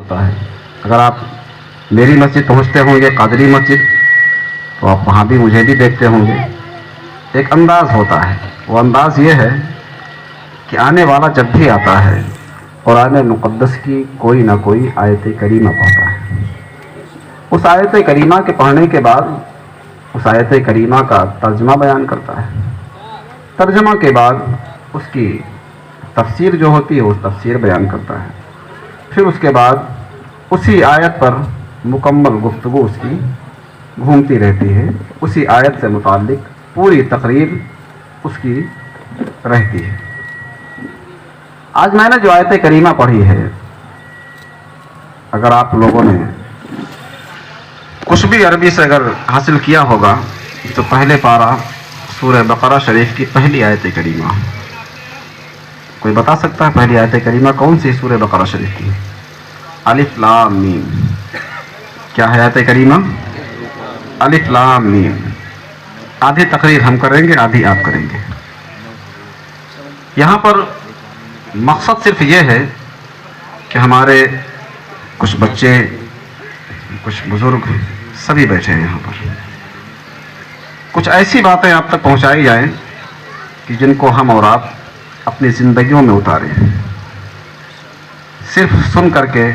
होता है। अगर आप मेरी मस्जिद पहुंचते होंगे कादरी मस्जिद, तो आप वहाँ भी मुझे भी देखते होंगे। एक अंदाज़ होता है, वो अंदाज़ ये है कि आने वाला जब भी आता है कुरान मुक़द्दस की कोई ना कोई आयत करीमा पढ़ता है। उस आयत करीमा के पढ़ने के बाद उस आयत करीमा का तर्जमा बयान करता है। तर्जमा के बाद उसकी तफसीर जो होती है उस तफसीर बयान करता है। फिर उसके बाद उसी आयत पर मुकम्मल गुफ्तगू उसकी घूमती रहती है। उसी आयत से मुताल्लिक पूरी तकरीर उसकी रहती है। आज मैंने जो आयत करीमा पढ़ी है, अगर आप लोगों ने कुछ भी अरबी से अगर हासिल किया होगा तो पहले पारा सूरह बकरा शरीफ की पहली आयत करीमा। कोई बता सकता है पहली आयत करीमा कौन सी सूरह बकरा शरीफ की? अलिफ लाम मीम। क्या है आयत करीमा? अलिफ लाम मीम। आधी तकरीर हम करेंगे, आधी आप करेंगे। यहाँ पर मकसद सिर्फ ये है कि हमारे कुछ बच्चे, कुछ बुजुर्ग सभी बैठे हैं यहाँ पर, कुछ ऐसी बातें आप तक पहुँचाई जाएं कि जिनको हम और आप अपनी ज़िंदगियों में उतारें। सिर्फ सुन करके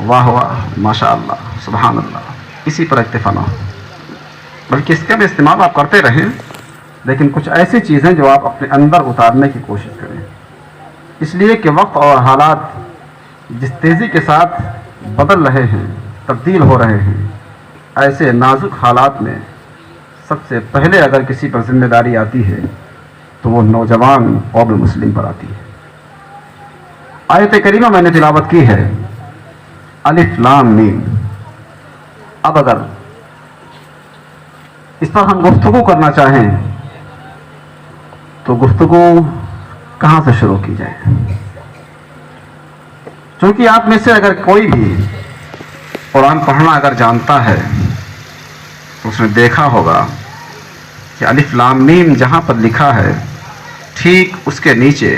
वाह वाह माशा अल्लाह सुभान अल्लाह इसी पर इक्तिफा ना हो, बल्कि इसका भी इस्तेमाल आप करते रहें, लेकिन कुछ ऐसी चीज़ें जो आप अपने अंदर उतारने की कोशिश करें। इसलिए कि वक्त और हालात जिस तेज़ी के साथ बदल रहे हैं, तब्दील हो रहे हैं, ऐसे नाजुक हालात में सबसे पहले अगर किसी पर जिम्मेदारी आती है तो वो नौजवान कौम मुस्लिम पर आती है। आयत करीमा मैंने तिलावत की है अलिफ लाम मीम। अब अगर इस पर हम गुफ्तगू करना चाहें तो गुफ्तगू कहाँ से शुरू की जाए? क्योंकि आप में से अगर कोई भी कुरान पढ़ना अगर जानता है तो उसने देखा होगा कि अलिफ लाम मीम जहाँ पर लिखा है ठीक उसके नीचे,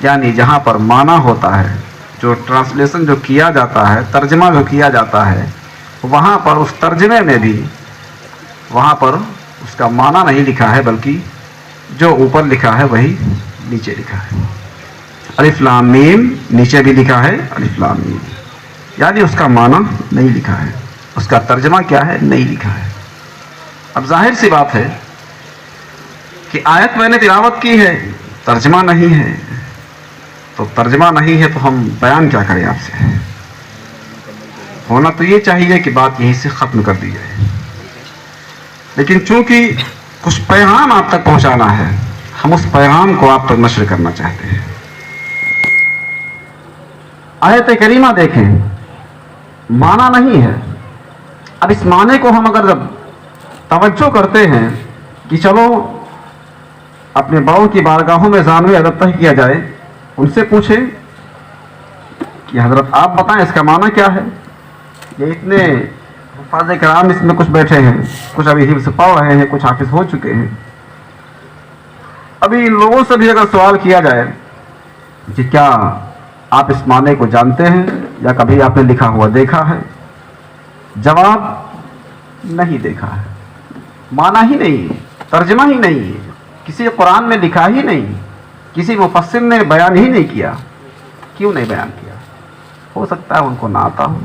यानी जहाँ पर माना होता है, जो ट्रांसलेशन जो किया जाता है, तर्जमा जो किया जाता है, वहाँ पर उस तर्जमे में भी वहाँ पर उसका माना नहीं लिखा है, बल्कि जो ऊपर लिखा है वही नीचे लिखा है। अलिफ लाम मीम नीचे भी लिखा है अलिफ लाम मीम, यानी उसका माना नहीं लिखा है, उसका तर्जमा क्या है नहीं लिखा है। अब जाहिर सी बात है कि आयत मैंने तिलावत की है, तर्जमा नहीं है, तो तर्जमा नहीं है तो हम बयान क्या करें आपसे? होना तो ये चाहिए कि बात यहीं से ख़त्म कर दी जाए, लेकिन चूंकि कुछ पैगाम आप तक पहुंचाना है, हम उस पैगाम को आप तक नश्र करना चाहते हैं। आयत करीमा देखें, माना नहीं है। अब इस माने को हम अगर जब तवज्जो करते हैं कि चलो अपने बड़ों की बारगाहों में ज़ानवे अदब तय किया जाए, उनसे पूछें कि हज़रत आप बताएं इसका माना क्या है। ये इतने हुफ़ाज़ किराम इसमें कुछ बैठे हैं, कुछ अभी हिफ्ज़ पढ़ रहे हैं, कुछ हाफिज़ हो चुके हैं। अभी इन लोगों से भी अगर सवाल किया जाए कि क्या आप इस माने को जानते हैं या कभी आपने लिखा हुआ देखा है, जवाब नहीं देखा है, माना ही नहीं है, तर्जमा ही नहीं है, किसी कुरान में लिखा ही नहीं, किसी मुफस्सिर ने बयान ही नहीं किया। क्यों नहीं बयान किया? हो सकता है उनको ना आता हो।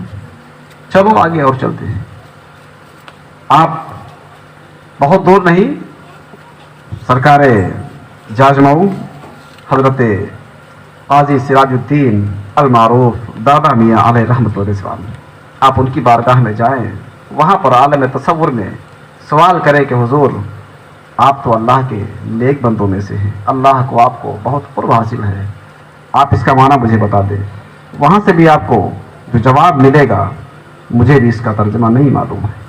चलो आगे और चलते हैं। आप बहुत दूर नहीं, सरकार जाजमाऊ हजरत काजी सिराजुद्दीन अल मारूफ दादा मियाँ अलैहि रहमत व रिज़वान, आप उनकी बारगाह में जाएं, वहाँ पर आलम तसव्वुर में सवाल करें कि हुजूर आप तो अल्लाह के नेक बंदों में से हैं, अल्लाह को आपको बहुत कुर्ब हासिल है, आप इसका माना मुझे बता दें। वहाँ से भी आपको जो जवाब मिलेगा, मुझे भी इसका तर्जुमा नहीं मालूम है।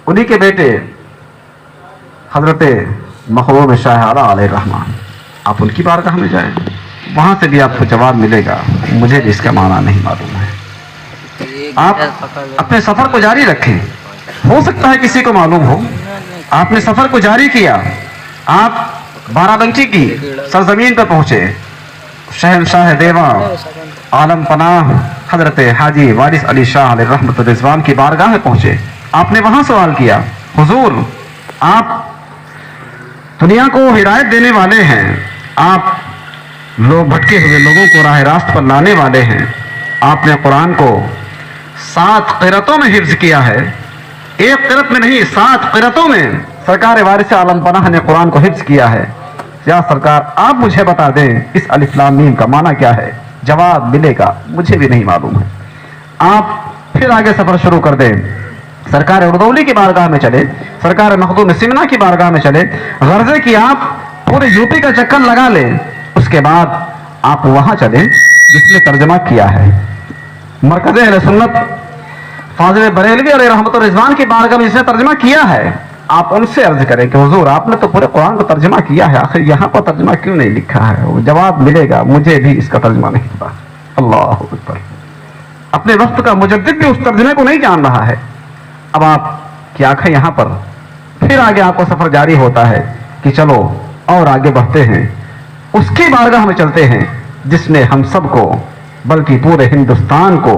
उन्हीं के बेटे हजरत महबूब शाह आला अलैहि रहमान, आप उनकी बारगाह में जाएं, वहाँ से भी आपको जवाब मिलेगा, मुझे भी इसका माना नहीं मालूम है। आप अपने सफ़र को जारी रखें, हो सकता है किसी को मालूम हो। आपने सफ़र को जारी किया, आप बाराबंकी की सरजमीन पर पहुँचे, शहनशाह देवा आलम पनाह हजरत हाजी वारिस अली शाह अलैहि रहमत रिजवान की बारगाह में पहुंचे। आपने वहां सवाल किया, हुजूर आप दुनिया को हिदायत देने वाले हैं, आप लोग भटके हुए लोगों को राह रास्त पर लाने वाले हैं। आपने कुरान को 7 क़िरतों में हिफ्ज किया है, एक क़िरत में नहीं 7 क़िरतों में सरकार वारिस आलम पनाह ने कुरान को हिफ्ज किया है। या सरकार आप मुझे बता दें इस अलिफ लाम मीम का माना क्या है? जवाब मिलेगा मुझे भी नहीं मालूम है। आप फिर आगे सफर शुरू कर दें, सरकार उर्दौली की बारगाह में चले, सरकार मखदूम सिमना की बारगाह में चले, गर्जे की आप पूरे यूपी का चक्कर लगा लें, उसके बाद आप वहां चले जिसने तर्जमा किया है मरकज़ अहले सुन्नत फाजिल बरेलवी अलैहि रहमत रिजवान की बारगाह में जिसने तर्जमा किया है। आप उनसे अर्ज करें कि हुजूर आपने तो पूरे कुरान को तर्जमा किया है, आखिर यहाँ पर तर्जमा क्यों नहीं लिखा है? वो जवाब मिलेगा मुझे भी इसका तर्जमा नहीं पता। अल्लाह अकबर। अपने वक्त का मुजद्दिद भी उस तर्जमे को नहीं जान रहा है। अब आप की आंखें यहाँ पर, फिर आगे आपको सफर जारी होता है कि चलो और आगे बढ़ते हैं, उसकी बारगाह में चलते हैं जिसने हम सबको बल्कि पूरे हिंदुस्तान को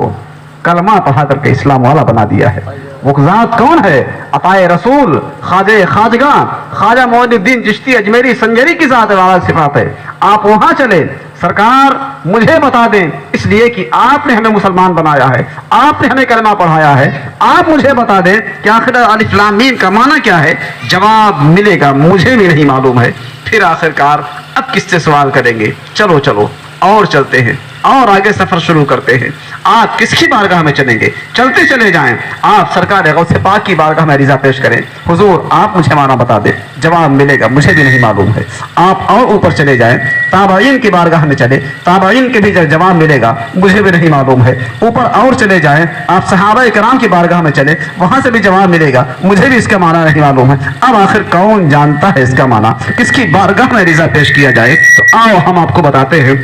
कलमा पढ़ा करके इस्लाम वाला बना दिया है। वो ज़ात कौन है? अताए रसूल ख्वाजे ख्वाजगा ख्वाजा मोइनुद्दीन चिश्ती अजमेरी संजरी की ज़ात वाला सिफात है। आप वहां चले, सरकार मुझे बता दें, इसलिए कि आपने हमें मुसलमान बनाया है, आपने हमें कलमा पढ़ाया है, आप मुझे बता दें कि आखिर अलिफ लाम मीम का माना क्या है? जवाब मिलेगा मुझे भी नहीं मालूम है। फिर आखिरकार अब किससे सवाल करेंगे? चलो चलो और चलते हैं और आगे सफर शुरू करते हैं। आप किसकी बारगाह में चलेंगे? चलते चले जाएं। आप सरकार गौसे पाक की बारगाह में रिजा पेश करें, हुजूर आप मुझे माना बता दें, जवाब मिलेगा मुझे भी नहीं मालूम है। आप और ऊपर चले जाएं, ताबाइन की बारगाह में चले, ताबाइन के भी जवाब मिलेगा मुझे भी नहीं मालूम है। ऊपर और चले जाएं, आप सहाबा किराम की बारगाह में चले, वहां से भी जवाब मिलेगा मुझे भी इसका माना नहीं मालूम है। अब आखिर कौन जानता है इसका माना? किसकी बारगाह में रिजा पेश किया जाए? तो आओ हम आपको बताते हैं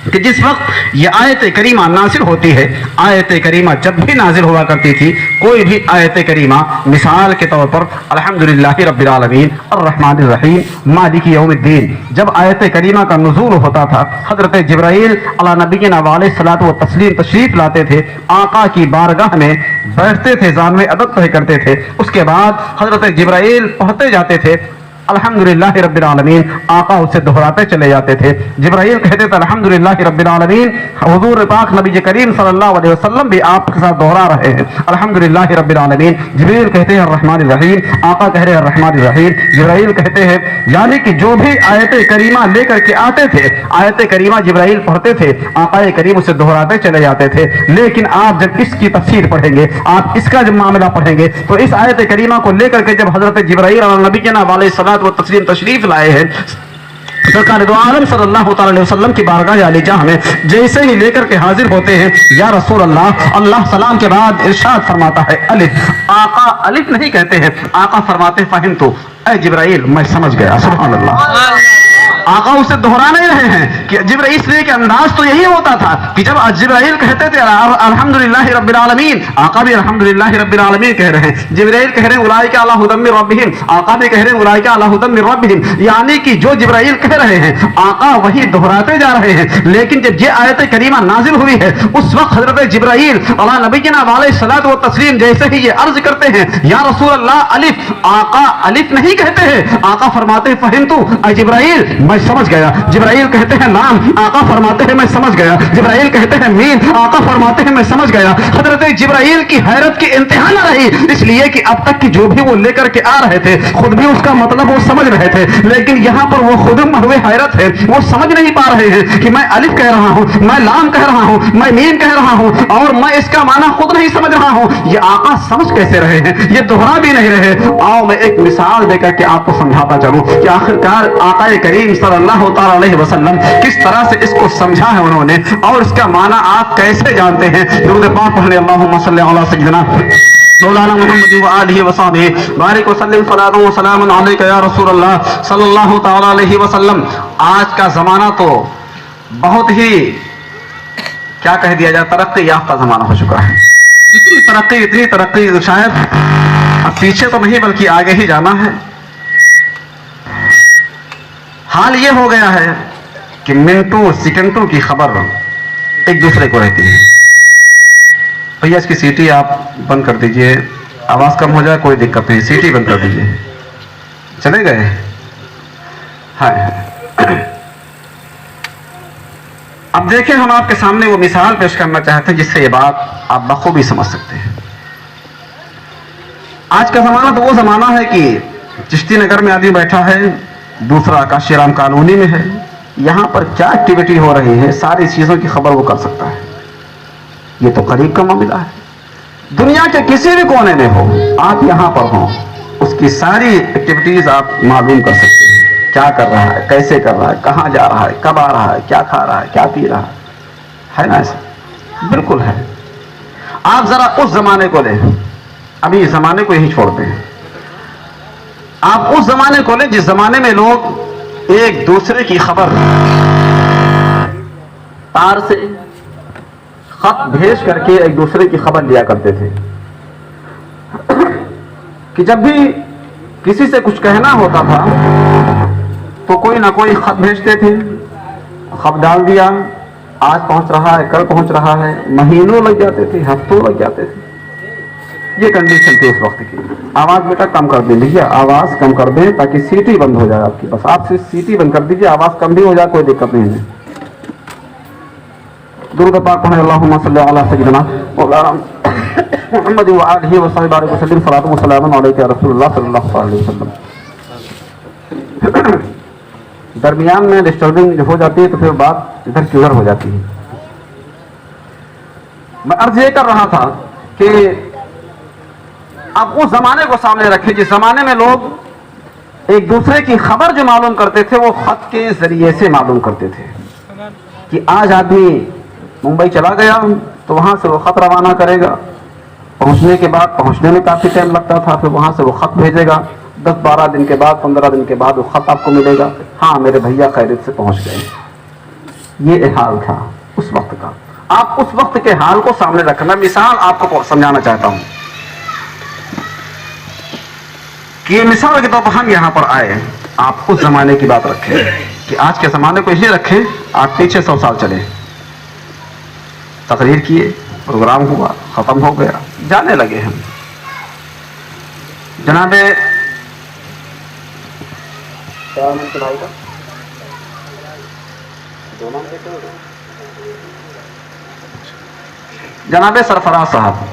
कि जिस वक्त ये आयत करीमा नाजिल होती है, आयत करीमा जब भी नाजिल हुआ करती थी, कोई भी आयत करीमा मिसाल के तौर पर अल्हम्दुलिल्लाहि रब्बिल आलमीन अर्रहमानिर रहीम मालिकी यौमिद्दीन, जब आयत करीमा का नुज़ूल होता था, हज़रत जिब्राइल अला नबीना व अलैहिस्सलातु व तस्लीम तशरीफ लाते थे, आका की बारगाह में बैठते थे, ज़ानवे अदब तय करते थे। उसके बाद हज़रत जिब्राइल पढ़ते जाते थे अल्हम्दुलिल्लाहि रब्बिल आलमीन, आका उसे दोहराते चले जाते थे। जिब्राइल कहते थे अल्हम्दुलिल्लाहि रब्बिल आलमीन, हुजूर पाक नबी करीम सल्लल्लाहु अलैहि वसल्लम भी आपके साथ दोहरा रहे हैं अल्हम्दुलिल्लाहि रब्बिल आलमीन। जिब्राइल कहते हैं अर्रहमानिर रहीम, आका कह रहे हैं अर्रहमानिर रहीम। जिब्राइल कहते हैं, यानी कि जो भी आयत करीमा लेकर के आते थे, आयत करीमा जिब्राइल पढ़ते थे, आका करीम उसे दोहराते चले जाते थे। लेकिन आप जब इसकी तफसीर पढ़ेंगे, आप इसका जब मामला पढ़ेंगे, तो इस आयत करीमा को लेकर के जब हजरत जिब्राइल अला नबीना व अलैहिस्सलातु वो तस्लीम तशरीफ लाए हैं, सरकार दो आलम सल्लल्लाहु अलैहि वसल्लम की बारगाह आली जाह में जैसे ही लेकर के हाजिर होते हैं, या रसूल अल्लाह, अल्लाह सलाम के बाद इरशाद फरमाता है अलिफ। आका अलिफ नहीं कहते हैं, आका फरमाते फहिम तो ऐ जिब्राइल मैं समझ गया। सुभान अल्लाह। आका उसे दोहरा नहीं रहे हैं कि जिब्राइल, इसलिए कि अंदाज तो यही होता था कि जब जिब्राइल कहते थे अल्हम्दुलिल्लाहि रब्बिल आलमीन, आका भी अल्हम्दुलिल्लाहि रब्बिल आलमीन कह रहे हैं। जिब्राइल कह रहे हैं उलाइका अला हुदम मिर रब्बिहिम, आका भी कह रहे हैं उलाइका अला हुदम मिर रब्बिहिम, यानी कि जो जिब्राइल कह रहे हैं आका वही दोहराते जा रहे हैं। लेकिन जब ये आयत करीमा नाजिल हुई है, उस वक्त हजरत जिब्राइल अला नबीना व अलैहिस्सलातु व तस्लीम जैसे ही ये अर्ज करते हैं या रसूल अल्लाह अलिफ, आका अलिफ नहीं कहते हैं, आका फरमाते हैं फहिमतु ऐ जिब्राइल मैं समझ गया। जिब्राइल कहते हैं लाम, आका फरमाते हैं मैं समझ गया। जिब्राइल कहते हैं मीम, आका फरमाते हैं मैं समझ गया। हजरत जिब्राइल की हैरत की इंतहा न रही, इसलिए कि अब तक की जो भी वो लेकर के आ रहे थे खुद भी उसका मतलब वो समझ रहे थे, लेकिन यहाँ पर वो खुद हुए हैरत है, वो समझ नहीं पा रहे हैं कि मैं अलिफ कह रहा हूँ, मैं लाम कह रहा हूँ, मैं मीम कह रहा हूँ और मैं इसका माना खुद नहीं समझ रहा हूँ, ये आका समझ कैसे रहे हैं, ये दोहरा भी नहीं रहे। आओ मैं एक मिसाल देकर के आपको समझाता चलूं कि आखिरकार आका करीम सल्लल्लाहु अलैहि वसल्लम किस तरह से इसको समझा है उन्होंने, और इसका माना आप कैसे जानते हैं। दुरूद पाक पढ़ने अल्लाहुम्मा सल्ली अला सय्यिदिना मौलाना मुहम्मद व आलिहि व सहबिहि बारिक व सल्लिम सलातु व सलामुन अलैका या रसूल अल्लाह सल्लल्लाहु तआला अलैहि वसल्लम। आज का जमाना तो बहुत ही क्या कह दिया जाए, तरक्की याफ्ता जमाना हो चुका है। इतनी तरक्की शायद अब पीछे तो नहीं बल्कि आगे ही जाना है। हाल ये हो गया है कि कि मिनटों सेकंडों की खबर एक दूसरे को रहती है। भैया इसकी सीटी आप बंद कर दीजिए, आवाज कम हो जाए कोई दिक्कत नहीं, सीटी बंद कर दीजिए। चले गए? हाँ। अब देखें, हम आपके सामने वो मिसाल पेश करना चाहते हैं जिससे ये बात आप बखूबी समझ सकते हैं। आज का जमाना तो वो जमाना है कि चिश्ती नगर में आदमी बैठा है, दूसरा काशीराम कॉलोनी में है, यहां पर क्या एक्टिविटी हो रही है सारी चीजों की खबर वो कर सकता है। ये तो करीब का मामला है। दुनिया के किसी भी कोने में हो, आप यहां पर हो, उसकी सारी एक्टिविटीज आप मालूम कर सकते हैं। क्या कर रहा है, कैसे कर रहा है, कहां जा रहा है, कब आ रहा है, क्या खा रहा है, क्या पी रहा है ना? ऐसा बिल्कुल है। आप जरा उस जमाने को लें, अभी इस जमाने को यही छोड़ते हैं, आप उस जमाने को लें जिस जमाने में लोग एक दूसरे की खबर तार से खत भेज करके एक दूसरे की खबर लिया करते थे कि जब भी किसी से कुछ कहना होता था तो कोई ना कोई खत भेजते थे, खत डाल दिया, आज पहुंच रहा है, कल पहुंच रहा है, महीनों लग जाते थे, हफ्तों लग जाते थे। ये कंडीशन थी उस वक्त की। आवाज बेटा कम कर दें, भैया आवाज कम कर दें ताकि सीटी बंद हो जाए आपकी, बस आप सीटी बंद कर दीजिए, आवाज कम भी हो जाए कोई दिक्कत नहीं है। दुरूद पाक पढ़ें, अल्लाहुम्मा सल्ली अला सय्यिदिना मौलाना मुहम्मद व आलिहि व सल्लल्लाहु अलैहि वसल्लम, सलातु व सलामुन अलैका या रसूलल्लाह सल्लल्लाहु अलैहि वसल्लम। दरमियान में डिस्टर्बिंग हो जाती है तो फिर बात इधर की उधर हो जाती है। मैं अर्ज ये कर रहा था कि अब उस जमाने को सामने रखें जिस जमाने में लोग एक दूसरे की खबर जो मालूम करते थे वो खत के जरिए से मालूम करते थे कि आज आदमी मुंबई चला गया तो वहां से वो खत रवाना करेगा, पहुंचने के बाद पहुंचने में काफी टाइम लगता था, फिर वहां से वो खत भेजेगा, 10-12 दिन के बाद 15 दिन के बाद वो खत आपको मिलेगा, हाँ मेरे भैया खैरियत से पहुंच गए। ये हाल था उस वक्त का। आप उस वक्त के हाल को सामने रखना, मिसाल आपको समझाना चाहता हूं कि मिसाल के तौर पर हम यहां पर आए, आप उस जमाने की बात रखें कि आज के जमाने को इसलिए रखें, आप पीछे 100 साल चले, तकरीर किए, प्रोग्राम हुआ, खत्म हो गया, जाने लगे हम। जनाबे जनाबे सरफराज साहब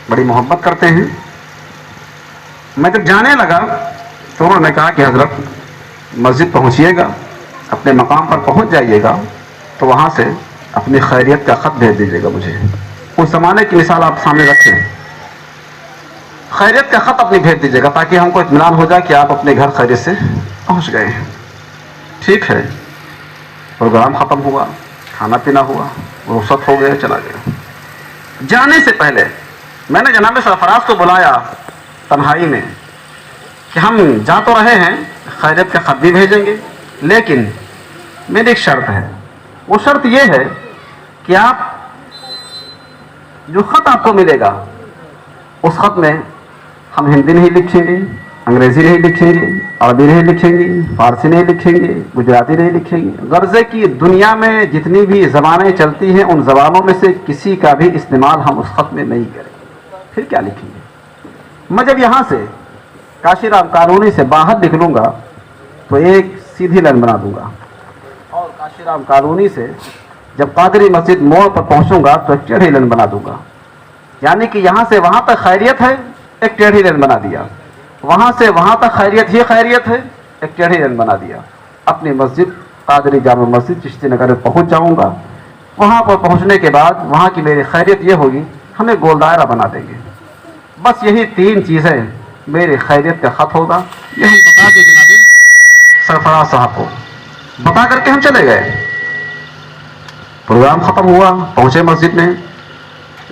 बड़ी मोहब्बत करते हैं। मैं जब जाने लगा तो उन्होंने कहा कि हजरत मस्जिद पहुंचिएगा, अपने मकाम पर पहुंच जाइएगा, तो वहां से अपनी खैरियत का खत भेज दीजिएगा मुझे। उस जमाने की मिसाल आप सामने रखें, खैरियत का खत अपनी भेज दीजिएगा ताकि हमको इत्मीनान हो जाए कि आप अपने घर खैरियत से पहुंच गए हैं। ठीक है, प्रोग्राम खत्म हुआ, खाना पीना हुआ, रुखसत हो गए, चला गया। जाने से पहले मैंने जनाब सरफराज को बुलाया तन्हाई में कि हम जा तो रहे हैं, खैरियत का खत भी भेजेंगे, लेकिन मेरी एक शर्त है। वो शर्त ये है कि आप जो खत आपको मिलेगा उस खत में हम हिंदी नहीं लिखेंगे, अंग्रेजी नहीं लिखेंगे, अरबी नहीं लिखेंगे, फारसी नहीं लिखेंगे, गुजराती नहीं लिखेंगे, गर्जे की दुनिया में जितनी भी ज़बानें चलती हैं उन ज़बानों में से किसी का भी इस्तेमाल हम उस खत में नहीं करेंगे। फिर क्या लिखेंगे? मैं जब यहाँ से काशीराम कॉलोनी से बाहर निकलूंगा तो एक सीधी लाइन बना दूंगा, और काशीराम कॉलोनी से जब कादरी मस्जिद मोड़ पर पहुंचूंगा तो एक टेढ़ी लाइन बना दूंगा। यानी कि यहाँ से वहां तक खैरियत है, एक टेढ़ी लाइन बना दिया, वहां से वहां तक खैरियत ही खैरियत है, एक टेढ़ी लाइन बना दिया। अपनी मस्जिद कादरी जामा मस्जिद चिश्ती नगर में पहुंच जाऊंगा। वहां पर पहुंचने के बाद वहां की मेरी खैरियत ये होगी, हमें गोल दायरा बना देंगे। बस यही 3 चीजें मेरी खैरियत का खत होगा। ये हम बता दें जनाब सरफराज साहब को, बता करके हम चले गए। प्रोग्राम खत्म हुआ, पहुंचे मस्जिद में,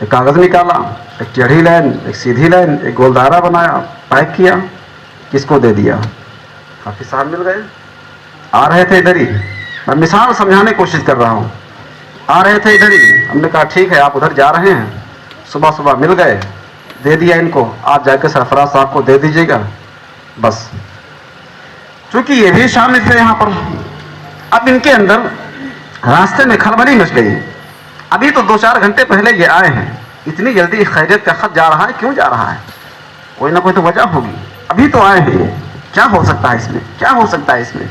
एक कागज निकाला, एक टेढ़ी लाइन, एक सीधी लाइन, एक गोल दायरा बनाया, पैक किया, किसको दे दिया? हाफिज साहब मिल गए, आ रहे थे इधर ही। मैं मिसाल समझाने की कोशिश कर रहा हूँ, आ रहे थे इधर ही। हमने कहा ठीक है आप उधर जा रहे हैं, सुबह सुबह मिल गए, दे दिया इनको, आप जाकर सरफराज साहब को दे दीजिएगा। बस चूंकि ये भी शामिल थे यहाँ पर, अब इनके अंदर रास्ते में खलबली मच गई। अभी तो 2-4 घंटे पहले ये आए हैं, इतनी जल्दी खैरियत का खत जा रहा है, क्यों जा रहा है? कोई ना कोई तो वजह होगी। अभी तो आए हैं, क्या हो सकता है इसमें? क्या हो सकता है इसमें?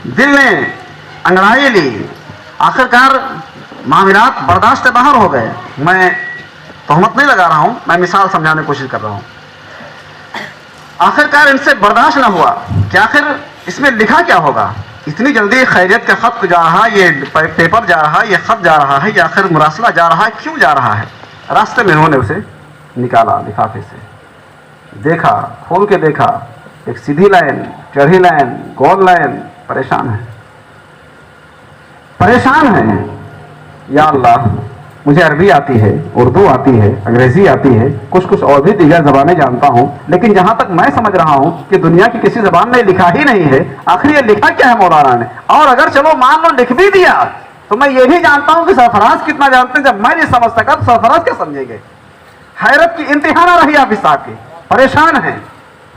दिल ने अंगड़ाई ली, आखिरकार मामलात बर्दाश्त से बाहर हो गए। मैं तोहमत नहीं लगा रहा हूं, मैं मिसाल समझाने की कोशिश कर रहा हूं। आखिरकार इनसे बर्दाश्त ना हुआ कि आखिर इसमें लिखा क्या होगा। इतनी जल्दी खैरियत का खत जा रहा है, ये पेपर जा रहा है, ये खत जा रहा है, ये आखिर मुरासला जा रहा है, क्यों जा रहा है? रास्ते में उन्होंने उसे निकाला लिफाफे से, देखा, खोल के देखा, एक सीधी लाइन, टेढ़ी लाइन, गोल लाइन। परेशान है, परेशान है। या अल्लाह, मुझे अरबी आती है, उर्दू आती है, अंग्रेजी आती है, कुछ कुछ और भी दीगर ज़बानें जानता हूँ, लेकिन जहाँ तक मैं समझ रहा हूँ कि दुनिया की किसी ज़बान में लिखा ही नहीं है। आखिर ये लिखा क्या है मौलाना ने? और अगर चलो मान लो लिख भी दिया तो मैं ये भी जानता हूँ कि सरफराज कितना जानते हैं। जब मैं नहीं समझ सका तो सरफराज क्या समझेंगे? हैरत की इंतहा ना रही आप इस साहब की। परेशान हैं,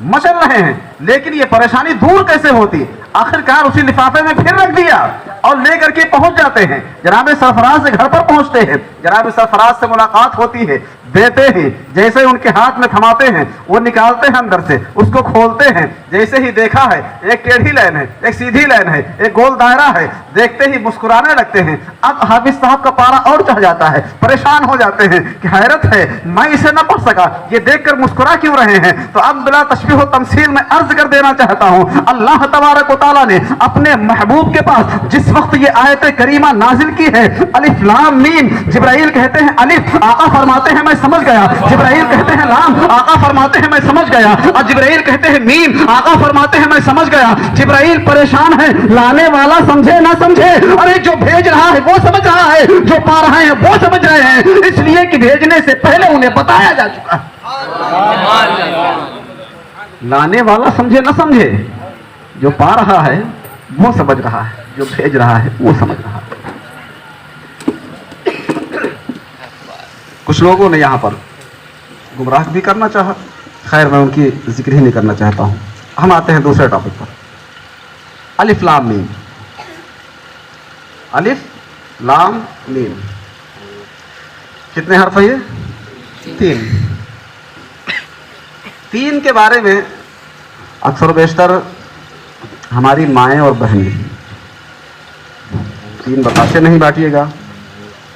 मचल रहे हैं, लेकिन ये परेशानी दूर कैसे होती? आखिरकार उसी लिफाफे में फिर रख दिया और लेकर के पहुंच जाते हैं। जनाब सरफराज से घर पर पहुंचते हैं, जनाब सरफराज से मुलाकात होती है, देते हैं, जैसे उनके हाथ में थमाते हैं, वो निकालते हैं अंदर से, उसको खोलते हैं। जैसे ही देखा है, एक टेढ़ी लाइन है, एक सीधी लाइन है, एक गोल दायरा है, देखते ही मुस्कुराने लगते हैं। अब हाफिज साहब का पारा और चढ़ जाता है, परेशान हो जाते हैं कि हैरत है, मैं इसे न पढ़ सका, ये देखकर मुस्कुरा क्यों रहे हैं? तो अब बिला तशबीह व तमसील में अर्ज कर देना चाहता हूँ, अल्लाह तबारक व तआला ने अपने महबूब के पास जिस वक्त ये आयत करीमा नाजिल की है, अलिफ लाम मीम, जिब्राइल कहते हैं अलिफ, आका फरमाते हैं मैं समझ गया। जिब्राइल कहते हैं लाम, आका फरमाते हैं मैं समझ गया। और जिब्राइल कहते हैं मीम, आका फरमाते हैं मैं समझ गया। जिब्राइल परेशान है, लाने वाला समझे ना समझे, अरे जो भेज रहा है वो समझ रहा है, जो पा रहे हैं वो समझ रहे हैं, इसलिए कि भेजने से पहले उन्हें बताया जा चुका है। लाने वाला समझे ना समझे, जो पा रहा है वो समझ रहा है, जो भेज रहा है वो समझ रहा है। कुछ लोगों ने यहाँ पर गुमराह भी करना चाहा, खैर मैं उनकी जिक्र ही नहीं करना चाहता हूँ। हम आते हैं दूसरे टॉपिक पर, अलिफ लाम मीम। अलिफ लाम मीम कितने हर्फ है ये? 3। 3 के बारे में अक्सर बेशतर हमारी माएँ और बहनें, 3 बतासे नहीं बांटिएगा,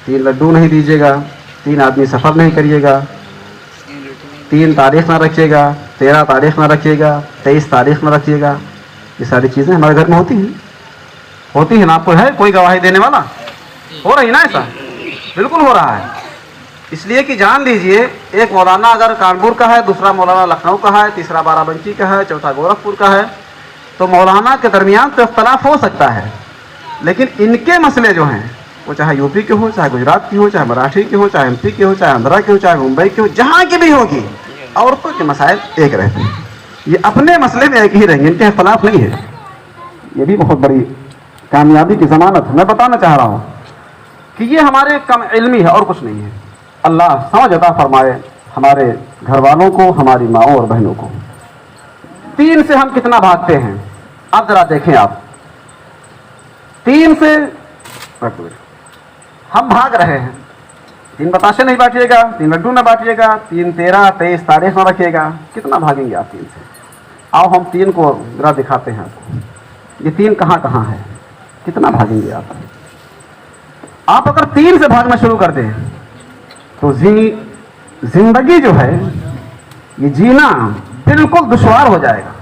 3 लड्डू नहीं दीजिएगा, 3 आदमी सफ़र नहीं करिएगा, 3 तारीख ना रखिएगा, 13 तारीख ना रखिएगा, 23 तारीख ना रखिएगा। ये सारी चीज़ें हमारे घर में होती हैं ना? आपको है कोई गवाही देने वाला? हो रही ना ऐसा? बिल्कुल हो रहा है। इसलिए कि जान लीजिए, एक मौलाना अगर कानपुर का है, दूसरा मौलाना लखनऊ का है, तीसरा बाराबंकी का है, चौथा गोरखपुर का है, तो मौलाना के दरमियान तो इख्तलाफ हो सकता है, लेकिन इनके मसले जो हैं वो चाहे यूपी के हो, चाहे गुजरात की हो, चाहे मराठी की हो, चाहे एमपी की हो, चाहे आंध्रा की हो, चाहे मुंबई की हो, जहाँ की भी होगी, औरतों के मसाइल एक रहते हैं। ये अपने मसले में एक ही रहेंगे, इनके इख्तलाफ नहीं है। ये भी बहुत बड़ी कामयाबी की ज़मानत है। मैं बताना चाह रहा हूँ कि ये हमारे कम इल्मी है और कुछ नहीं है। अल्लाह समझ अता फरमाए हमारे घर वालों को, हमारी माँओं और बहनों को। 3 से हम कितना भागते हैं? अब जरा देखें आप, 3 से हम भाग रहे हैं। 3 बताशे नहीं बांटिएगा, 3 लड्डू ना बांटिएगा, 3, 13, 23 तारीख ना रखिएगा। कितना भागेंगे आप 3 से? आओ हम 3 को जरा दिखाते हैं आपको। ये 3 कहाँ कहाँ है, कितना भागेंगे आप? आप अगर 3 से भागना शुरू कर दें तो जिंदगी जो है ये जीना बिल्कुल दुश्वार हो जाएगा।